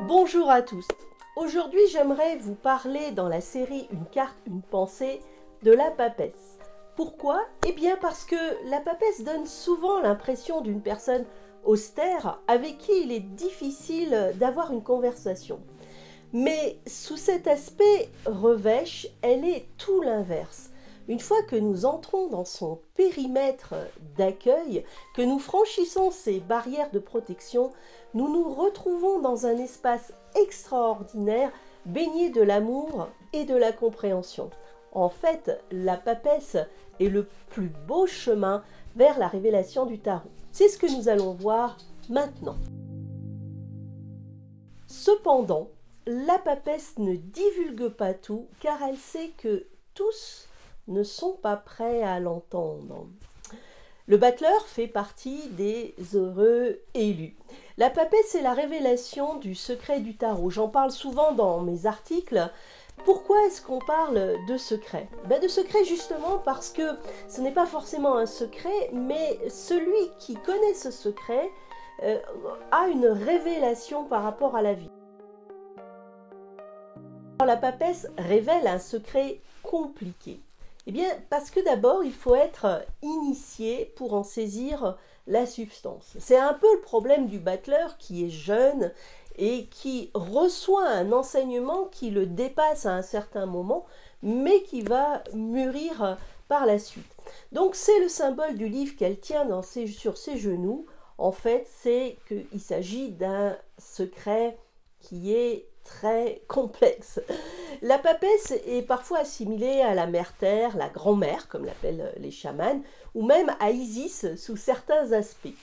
Bonjour à tous. Aujourd'hui, j'aimerais vous parler dans la série Une carte, une pensée de la papesse. Pourquoi? Eh bien parce que la papesse donne souvent l'impression d'une personne austère avec qui il est difficile d'avoir une conversation. Mais sous cet aspect revêche, elle est tout l'inverse. Une fois que nous entrons dans son périmètre d'accueil, que nous franchissons ces barrières de protection, nous nous retrouvons dans un espace extraordinaire, baigné de l'amour et de la compréhension. En fait, la papesse est le plus beau chemin vers la révélation du tarot. C'est ce que nous allons voir maintenant. Cependant, la papesse ne divulgue pas tout car elle sait que tous ne sont pas prêts à l'entendre. Le battleur fait partie des heureux élus. La papesse est la révélation du secret du tarot. J'en parle souvent dans mes articles. Pourquoi est-ce qu'on parle de secret? De secret justement parce que ce n'est pas forcément un secret, mais celui qui connaît ce secret a une révélation par rapport à la vie. Alors, la papesse révèle un secret compliqué. Eh bien, parce que d'abord, il faut être initié pour en saisir la substance. C'est un peu le problème du battleur qui est jeune et qui reçoit un enseignement qui le dépasse à un certain moment, mais qui va mûrir par la suite. Donc, c'est le symbole du livre qu'elle tient sur ses genoux. En fait, c'est qu'il s'agit d'un secret qui est très complexe. La papesse est parfois assimilée à la mère terre, la grand-mère, comme l'appellent les chamans, ou même à Isis sous certains aspects.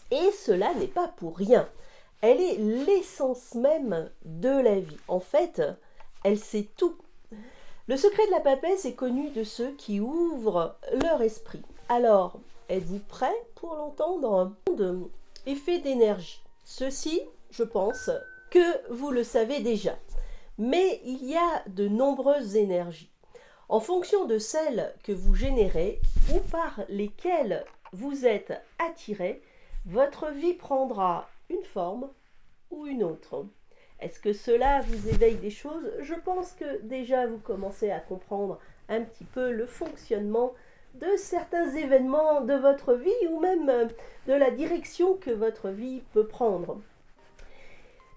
Et cela n'est pas pour rien. Elle est l'essence même de la vie. En fait, elle sait tout. Le secret de la papesse est connu de ceux qui ouvrent leur esprit. Alors, êtes-vous prêts pour l'entendre? Effet d'énergie. Ceci, je pense, que vous le savez déjà. Mais il y a de nombreuses énergies. En fonction de celles que vous générez ou par lesquelles vous êtes attiré, votre vie prendra une forme ou une autre. Est-ce que cela vous éveille des choses? Je pense que déjà vous commencez à comprendre un petit peu le fonctionnement de certains événements de votre vie ou même de la direction que votre vie peut prendre.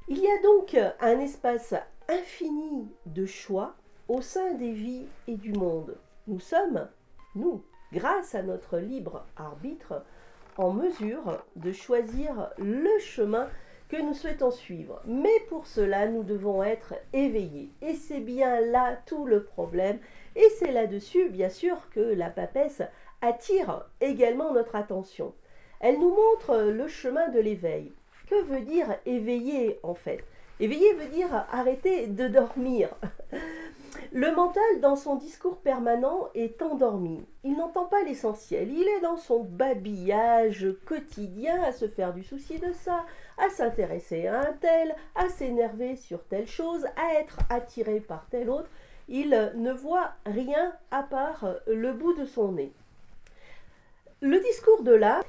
Il y a donc un espace infini de choix au sein des vies et du monde. Nous sommes, nous, grâce à notre libre arbitre, en mesure de choisir le chemin que nous souhaitons suivre. Mais pour cela, nous devons être éveillés. Et c'est bien là tout le problème. Et c'est là-dessus, bien sûr, que la papesse attire également notre attention. Elle nous montre le chemin de l'éveil. Que veut dire éveiller en fait? Éveiller veut dire arrêter de dormir. Le mental, dans son discours permanent, est endormi. Il n'entend pas l'essentiel. Il est dans son babillage quotidien à se faire du souci de ça, à s'intéresser à un tel, à s'énerver sur telle chose, à être attiré par telle autre. Il ne voit rien à part le bout de son nez. Le discours de l'âme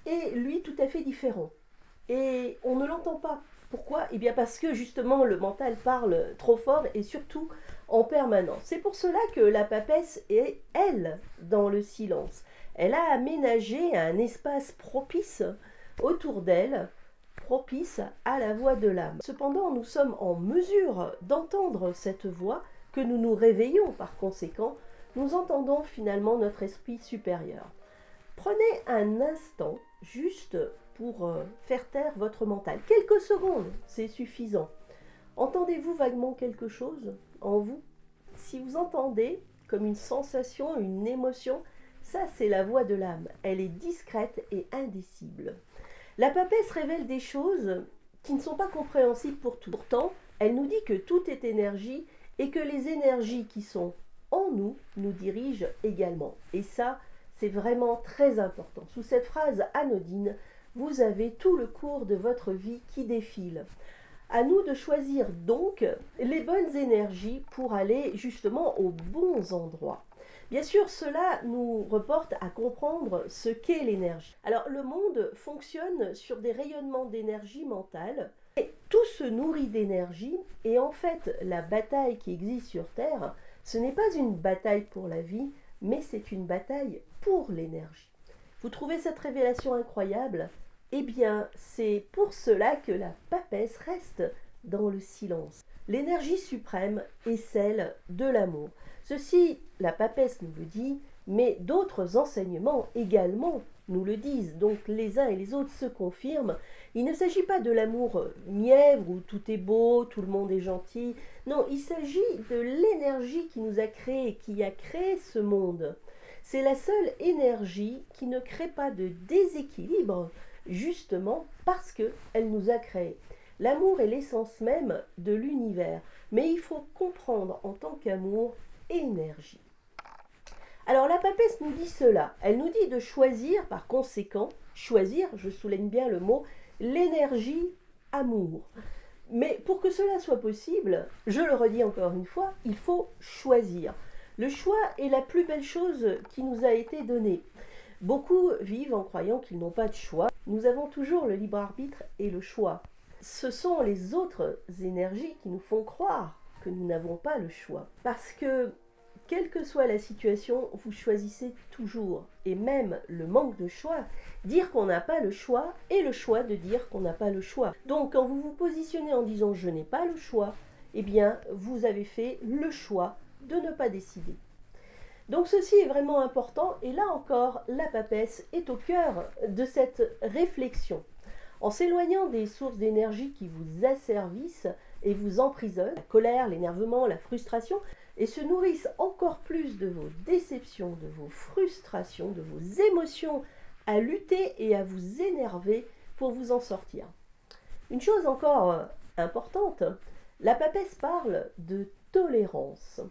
est, lui, tout à fait différent. Et on ne l'entend pas. Pourquoi? Eh bien parce que justement le mental parle trop fort et surtout en permanence. C'est pour cela que la papesse est, elle, dans le silence. Elle a aménagé un espace propice autour d'elle, propice à la voix de l'âme. Cependant, nous sommes en mesure d'entendre cette voix, que nous nous réveillons par conséquent, nous entendons finalement notre esprit supérieur. Prenez un instant juste pour faire taire votre mental. Quelques secondes, c'est suffisant. Entendez-vous vaguement quelque chose en vous? Si vous entendez comme une sensation, une émotion, ça c'est la voix de l'âme. Elle est discrète et indicible. La papesse révèle des choses qui ne sont pas compréhensibles pour tous. Pourtant, elle nous dit que tout est énergie et que les énergies qui sont en nous nous dirigent également. Et ça, c'est vraiment très important. Sous cette phrase anodine, vous avez tout le cours de votre vie qui défile. À nous de choisir donc les bonnes énergies pour aller justement aux bons endroits. Bien sûr, cela nous reporte à comprendre ce qu'est l'énergie. Alors, le monde fonctionne sur des rayonnements d'énergie mentale Et tout se nourrit d'énergie, et en fait, la bataille qui existe sur Terre, ce n'est pas une bataille pour la vie, mais c'est une bataille pour l'énergie. Vous trouvez cette révélation incroyable? Eh bien, c'est pour cela que la papesse reste dans le silence. L'énergie suprême est celle de l'amour. Ceci, la papesse nous le dit, mais d'autres enseignements également nous le disent. Donc les uns et les autres se confirment. Il ne s'agit pas de l'amour mièvre où tout est beau, tout le monde est gentil. Non, il s'agit de l'énergie qui nous a créés, qui a créé ce monde. C'est la seule énergie qui ne crée pas de déséquilibre, justement parce qu'elle nous a créés. L'amour est l'essence même de l'univers, mais il faut comprendre en tant qu'amour énergie. Alors la papesse nous dit cela, elle nous dit de choisir par conséquent, choisir, je souligne bien le mot, l'énergie amour. Mais pour que cela soit possible, je le redis encore une fois, il faut choisir. Le choix est la plus belle chose qui nous a été donnée. Beaucoup vivent en croyant qu'ils n'ont pas de choix. Nous avons toujours le libre arbitre et le choix. Ce sont les autres énergies qui nous font croire que nous n'avons pas le choix. Parce que, quelle que soit la situation, vous choisissez toujours. Et même le manque de choix, dire qu'on n'a pas le choix est le choix de dire qu'on n'a pas le choix. Donc quand vous vous positionnez en disant « je n'ai pas le choix », eh bien vous avez fait le choix de ne pas décider. Donc ceci est vraiment important et là encore, la papesse est au cœur de cette réflexion. En s'éloignant des sources d'énergie qui vous asservissent et vous emprisonnent, la colère, l'énervement, la frustration, et se nourrissent encore plus de vos déceptions, de vos frustrations, de vos émotions à lutter et à vous énerver pour vous en sortir. Une chose encore importante, la papesse parle de tolérance.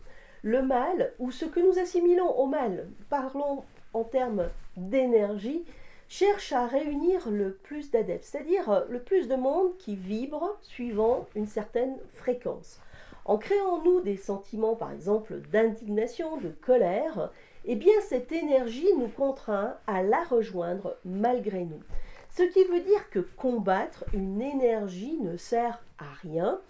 Le mal, ou ce que nous assimilons au mal, parlons en termes d'énergie, cherche à réunir le plus d'adeptes, c'est-à-dire le plus de monde qui vibre suivant une certaine fréquence. En créant en nous des sentiments, par exemple, d'indignation, de colère, eh bien cette énergie nous contraint à la rejoindre malgré nous. Ce qui veut dire que combattre une énergie ne sert à rien.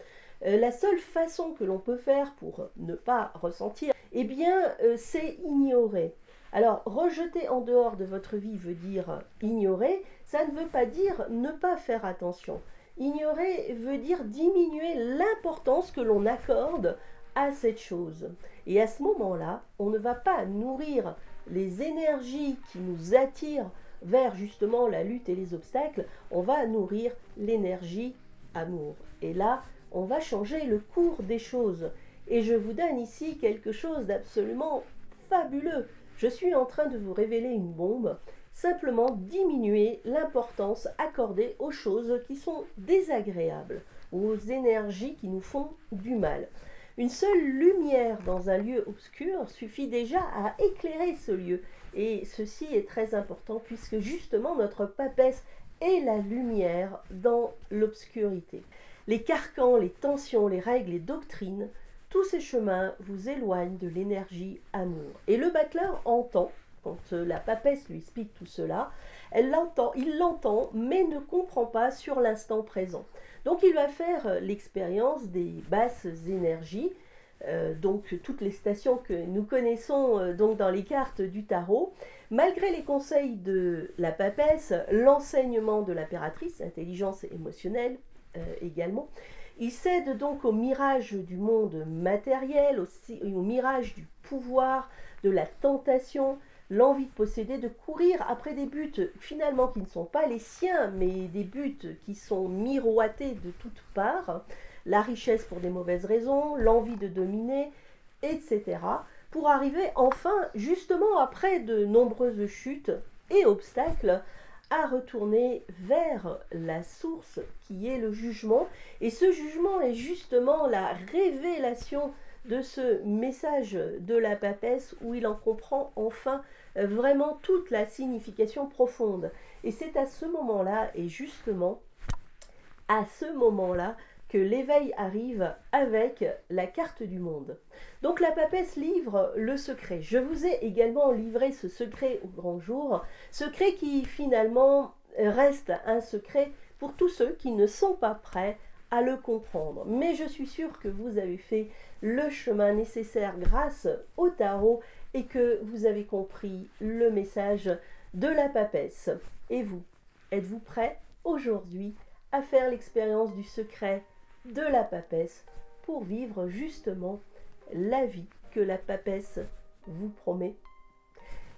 La seule façon que l'on peut faire pour ne pas ressentir, eh bien, c'est ignorer. Alors, rejeter en dehors de votre vie veut dire ignorer, ça ne veut pas dire ne pas faire attention. Ignorer veut dire diminuer l'importance que l'on accorde à cette chose. Et à ce moment-là, on ne va pas nourrir les énergies qui nous attirent vers justement la lutte et les obstacles, on va nourrir l'énergie amour. Et là, on va changer le cours des choses. Et je vous donne ici quelque chose d'absolument fabuleux. Je suis en train de vous révéler une bombe. Simplement diminuer l'importance accordée aux choses qui sont désagréables, aux énergies qui nous font du mal. Une seule lumière dans un lieu obscur suffit déjà à éclairer ce lieu. Et ceci est très important puisque justement notre papesse est la lumière dans l'obscurité. Les carcans, les tensions, les règles, les doctrines, tous ces chemins vous éloignent de l'énergie amour. Et le battleur entend, quand la papesse lui explique tout cela, il l'entend, mais ne comprend pas sur l'instant présent. Donc il va faire l'expérience des basses énergies, donc toutes les stations que nous connaissons donc dans les cartes du tarot. Malgré les conseils de la papesse, l'enseignement de l'impératrice, intelligence émotionnelle également, il cède donc au mirage du monde matériel, aussi au mirage du pouvoir, de la tentation, l'envie de posséder, de courir après des buts finalement qui ne sont pas les siens, mais des buts qui sont miroités de toutes parts, la richesse pour des mauvaises raisons, l'envie de dominer, etc. pour arriver enfin, justement après de nombreuses chutes et obstacles, à retourner vers la source qui est le jugement. Et ce jugement est justement la révélation de ce message de la papesse où il en comprend enfin vraiment toute la signification profonde. Et c'est à ce moment-là, et justement à ce moment-là, que l'éveil arrive avec la carte du monde. Donc la papesse livre le secret. Je vous ai également livré ce secret au grand jour, secret qui finalement reste un secret pour tous ceux qui ne sont pas prêts à le comprendre. Mais je suis sûre que vous avez fait le chemin nécessaire grâce au tarot et que vous avez compris le message de la papesse. Et vous, êtes-vous prêt aujourd'hui à faire l'expérience du secret de la papesse pour vivre justement la vie que la papesse vous promet?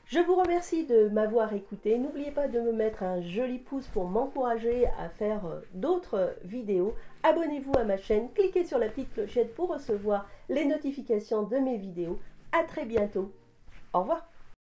Je vous remercie de m'avoir écouté. N'oubliez pas de me mettre un joli pouce pour m'encourager à faire d'autres vidéos. Abonnez-vous à ma chaîne, cliquez sur la petite clochette pour recevoir les notifications de mes vidéos. À très bientôt. Au revoir.